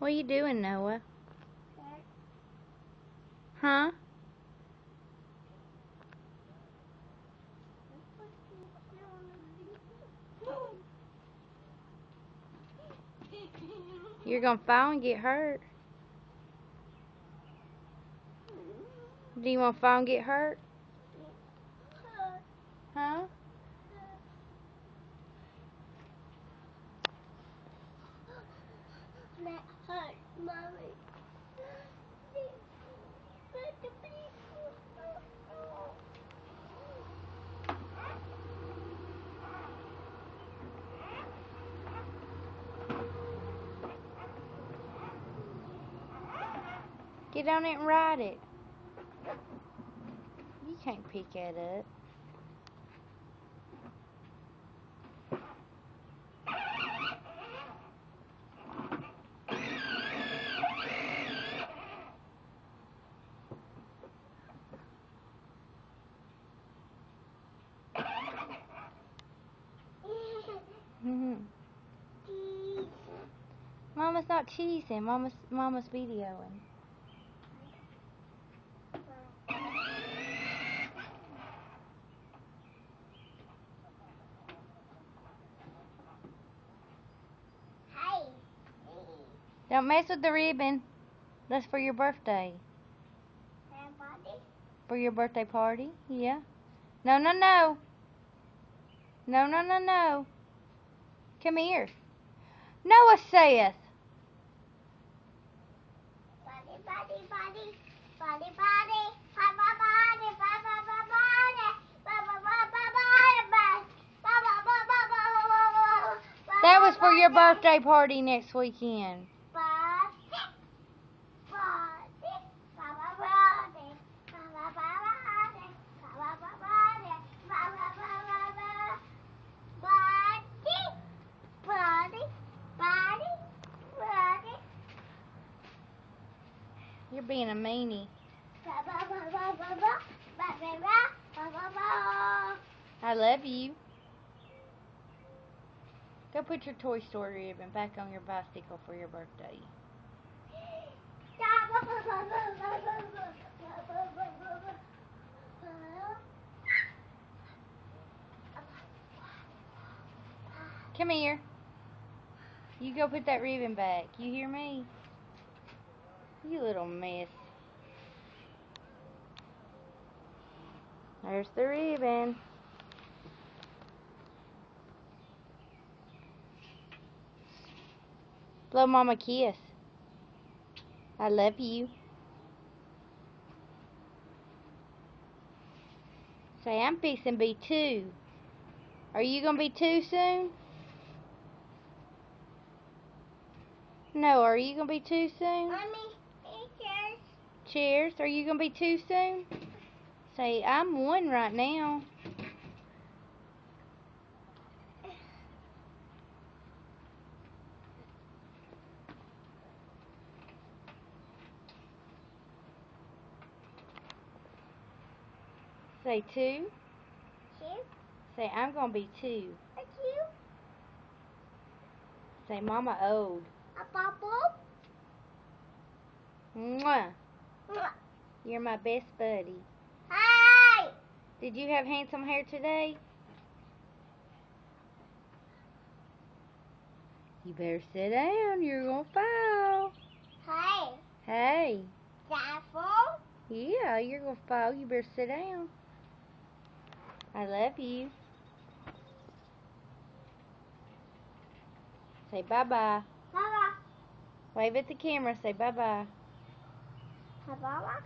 What are you doing, Noah? Huh? You're gonna fall and get hurt. Do you want to fall and get hurt? Huh? That hurt, Mommy. Get on it and ride it. You can't pick that up. Mama's not cheesing. Mama's videoing. Hey. Don't mess with the ribbon. That's for your birthday. Everybody. For your birthday party? Yeah. No, no, no. No, no, no, no. Come here. Noah saith. Body, body, body. Body, body. Baba, body. Baba, baba, body. Baba, baba, body. Baba, baba, baba. That was for your birthday party next weekend. You're being a meanie. I love you. Go put your Toy Story ribbon back on your bicycle for your birthday. Come here. You go put that ribbon back. You hear me? You little mess. There's the ribbon. Blow Mama a kiss. I love you. Say, I'm fixing to be 2. Are you going to be 2 soon? No, are you going to be 2 soon? Mommy, cheers. Cheers. Are you going to be 2 soon? Say, I'm 1 right now. Say 2. Cheers. Say, I'm going to be 2. Thank you. Say, Mama old. A bubble. Mwah. You're my best buddy. Hi. Did you have handsome hair today? You better sit down. You're going to fall. Hey. Hey. Careful. Yeah, you're going to fall. You better sit down. I love you. Say bye-bye. Baba. Wave at the camera. Say bye-bye. Baba.